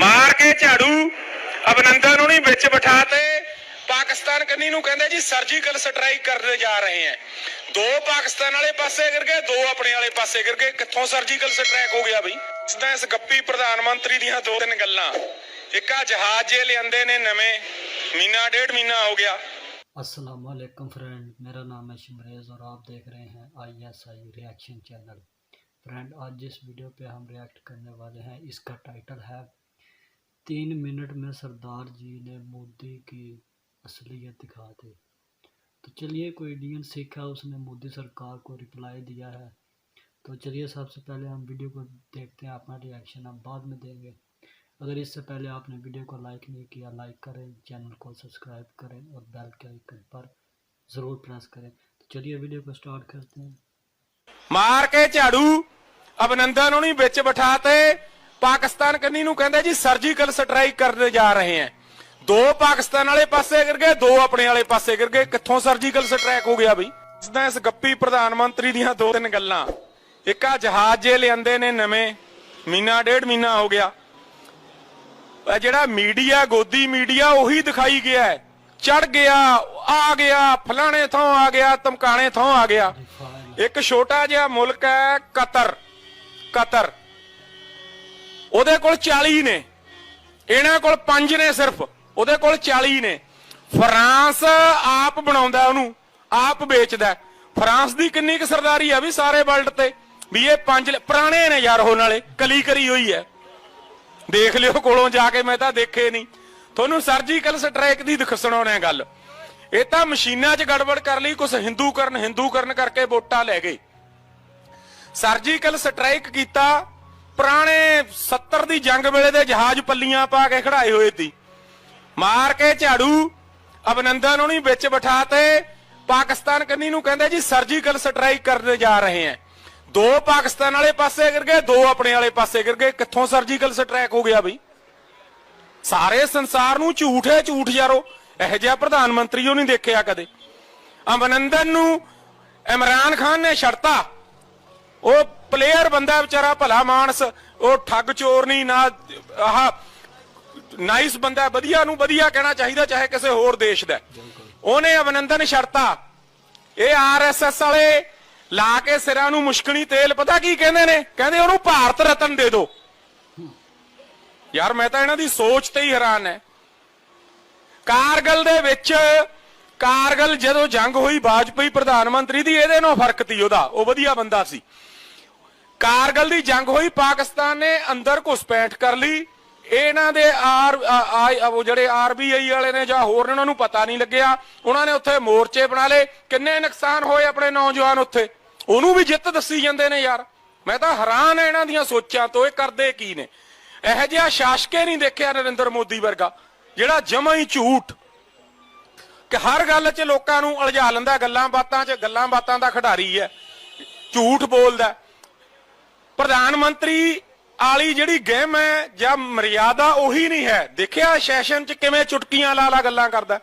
मार के झाड़ू अभिनंदन उन्हीं बिच बिठाते पाकिस्तान कन्नी नूं कहंदे जी सर्जिकल स्ट्राइक करने जा रहे हैं। दो पाकिस्तान वाले पासे गिर गए, दो अपने वाले पासे गिर गए। कित्थों सर्जिकल स्ट्राइक हो गया बई? इस गप्पी प्रधानमंत्री दियां दो तीन गल्लां। एक आ जहाज जे लियांदे ने नवें, महीना डेढ़ महीना हो गया। अस्सलाम वालेकुम फ्रेंड, मेरा नाम है शिमरेज और आप देख रहे हैं ISI रिएक्शन चैनल। फ्रेंड, आज जिस वीडियो पे हम रिएक्ट करने वाले हैं इसका टाइटल है 3 मिनट में सरदार जी ने मोदी की असलियत दिखा दी। तो चलिए, कोई इंडियन सिख है, उसने मोदी सरकार को रिप्लाई दिया है। तो चलिए, सबसे पहले हम वीडियो को देखते हैं, अपना रिएक्शन हम बाद में देंगे। अगर इससे पहले आपने वीडियो को लाइक नहीं किया, लाइक करें, चैनल को सब्सक्राइब करें और बेल के आइकन पर ज़रूर प्रेस करें। तो चलिए वीडियो को स्टार्ट करते हैं। मार के झाड़ू अभिनंदन उन्हीं बिच बिठाते पाकिस्तान कन्नी नूं कहंदे जी सर्जिकल स्ट्राइक करने जा रहे हैं। दो पाकिस्तान वाले पासे गिर गए, दो अपने वाले पासे गिर गए। कित्थों सर्जिकल स्ट्राइक हो गया बई? इस गप्पी प्रधानमंत्री दियां दो तीन गल्लां। एक आ जहाज जे लियांदे ने नवें, महीना डेढ़ महीना हो गया। ਜਿਹੜਾ मीडिया गोदी मीडिया ਉਹੀ दिखाई गया है। चढ़ गया, आ गया, फलाने थों आ गया, धमकाने थों आ गया। एक छोटा जिहा मुल्क है कतर, ਉਹਦੇ ਕੋਲ 40 ਨੇ, ਇਹਨਾਂ ਕੋਲ 5 ਨੇ ਸਿਰਫ, ਉਹਦੇ ਕੋਲ 40 ਨੇ। ਫਰਾਂਸ ਆਪ ਬਣਾਉਂਦਾ, ਉਹਨੂੰ ਆਪ ਵੇਚਦਾ। ਫਰਾਂਸ ਦੀ ਕਿੰਨੀ ਕੁ ਸਰਦਾਰੀ ਆ ਵੀ ਸਾਰੇ ਵਰਲਡ ਤੇ, ਵੀ ਇਹ 5 ਪੁਰਾਣੇ ਨੇ ਯਾਰ, ਉਹ ਨਾਲੇ ਕਲੀ ਕਰੀ ਹੋਈ ਹੈ। देख लियो कोलों जाके, मैं तो देखे नहीं। थोनू सर्जिकल स्ट्राइक दी सुनाने गल। ये तो मशीना च गड़बड़ कर ली, कुछ हिंदू करन करके वोटा लै गए। सर्जिकल स्ट्राइक किया पुराने 70 दी जंग वेले दे जहाज पल्लियां पा के खड़ाए हुए थी। मार के झाड़ू अभिनंदन उन्हीं बिच बिठाते पाकिस्तान कन्नी नूं कहंदे जी सर्जिकल स्ट्राइक करने जा रहे हैं। दो पाकिस्तान वाले पासे गिर गए, दो अपने वाले पासे गिर गए। कित्थों सर्जिकल स्ट्राइक हो गया बई? सारे संसार नूं झूठ है, झूठ यारो। इहो जिहा प्रधानमंत्री नहीं देखिया कदे। अभिनंदन नूं इमरान खान ने छड़ता। वो प्लेयर बंदा बेचारा, भला मानस, वो ठग चोर नहीं ना, आह नाइस बंदा, वधिया नूं वधिया कहना चाहिए, चाहे किसी होर देश दा। उहने अभिनंदन छड़ता। ये RSS वाले ला के सिरां नूं मुश्कणी तेल, पता की कहंदे ने? कहंदे ओनूं भारत रतन दे दो। यार मैं तो इन्हां दी सोच ते ही हैरान है। कारगिल दे विच, कारगिल जदों जंग होई वाजपेयी प्रधानमंत्री दी, इहदे नाल फर्क ती ओहदा, ओ वधिया बंदा सी। कारगिल दी जंग होई, पाकिस्तान ने अंदर घुसपैठ कर ली। इन्हां दे ਜਿਹੜੇ RBI वाले ने जां होर ने, उन्हां नूं पता नहीं लग्या। उन्हां ने उत्थे मोर्चे बना ले। किन्ने नुकसान होए अपने नौजवान उत्थे, ਉਹਨੂੰ ਵੀ ਜਿੱਤ ਦੱਸੀ ਜਾਂਦੇ ਨੇ यार। मैं तो हैरान है ਇਹਨਾਂ ਦੀਆਂ ਸੋਚਾਂ ਤੋਂ, ਇਹ ਕਰਦੇ ਕੀ ਨੇ? ਇਹੋ ਜਿਹਾ ਸ਼ਾਸਕੇ ਨਹੀਂ ਦੇਖਿਆ ਨਰਿੰਦਰ ਮੋਦੀ ਵਰਗਾ, ਜਿਹੜਾ ਜਮਾਂ ਹੀ ਝੂਠ, ਕਿ ਹਰ ਗੱਲ 'ਚ ਲੋਕਾਂ ਨੂੰ ਉਲਝਾ ਲੈਂਦਾ, ਗੱਲਾਂ ਬਾਤਾਂ ਦਾ ਖਿਡਾਰੀ ਹੈ, ਝੂਠ ਬੋਲਦਾ। ਪ੍ਰਧਾਨ ਮੰਤਰੀ ਵਾਲੀ ਜਿਹੜੀ ਗੇਮ ਹੈ ਜਾਂ ਮਰਿਆਦਾ, ਉਹੀ ਨਹੀਂ ਹੈ। ਦੇਖਿਆ ਸੈਸ਼ਨ 'ਚ ਕਿਵੇਂ ਚੁਟਕੀਆਂ ਲਾ ਗੱਲਾਂ ਕਰਦਾ।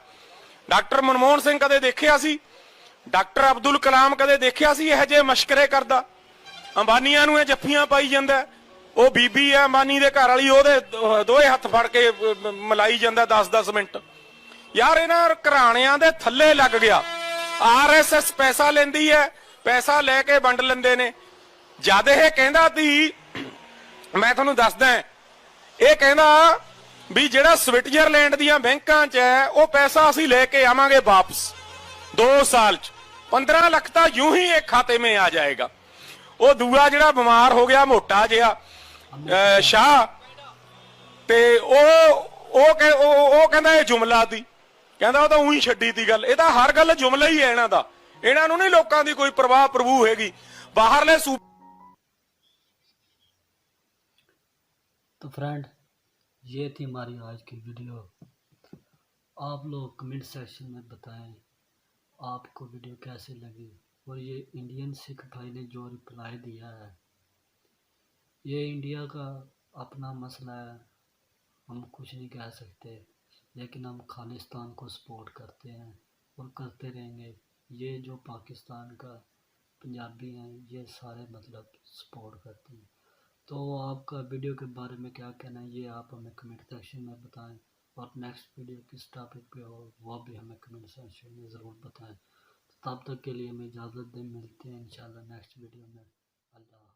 ਡਾਕਟਰ ਮਨਮੋਹਨ ਸਿੰਘ ਕਦੇ ਦੇਖਿਆ ਸੀ? डॉक्टर अब्दुल कलाम कदे देखिया सी यह जे मशकरे करदा? अंबानिया नूं जफ्फियां पाई जांदा। वो बीबी है अंबानी दे घर वाली, ओहदे दोए हत्थ फड़ के मलाई जांदा 10-10 मिनट। यार इन्हां घराणियां दे थल्ले लग गया। RSS पैसा लैंदी है, पैसा लैके वंड लैंदे ने। जद ये कहंदा सी, मैं तुहानूं दसदा, ये कहंदा भी जिहड़ा स्विट्जरलैंड दीयां बैंकां 'च है, वो पैसा असीं लैके आवांगे वापस 2 साल 15 लाख तो यूं ही एक खाते में आ जाएगा। वो दूआ जिहड़ा बीमार हो गया मोटा जिहा शाह, ते ओ कहंदा ये जुमला दी, कहंदा वो तो उही छड्डी ती गल। ये तो हर गल जुमला ही है इन्हां दा। इन्हां नूं नहीं लोकां दी कोई परवाह प्रभू हैगी। बाहरले तो फ्रेंड, ये थी हमारी आज की वीडियो। आप लोग कमेंट सेक्शन में बताएं आपको वीडियो कैसी लगी। और ये इंडियन सिख भाई ने जो रिप्लाई दिया है, ये इंडिया का अपना मसला है, हम कुछ नहीं कह सकते, लेकिन हम खालिस्तान को सपोर्ट करते हैं और करते रहेंगे। ये जो पाकिस्तान का पंजाबी हैं, ये सारे मतलब सपोर्ट करते हैं। तो आपका वीडियो के बारे में क्या कहना है ये आप हमें कमेंट सेक्शन में बताएं, और नेक्स्ट वीडियो किस टॉपिक पे हो वह भी हमें कमेंट सेक्शन में ज़रूर बताएं। तो तब तक के लिए हमें इजाज़त दें, मिलते हैं इंशाल्लाह नेक्स्ट वीडियो में। अल्लाह।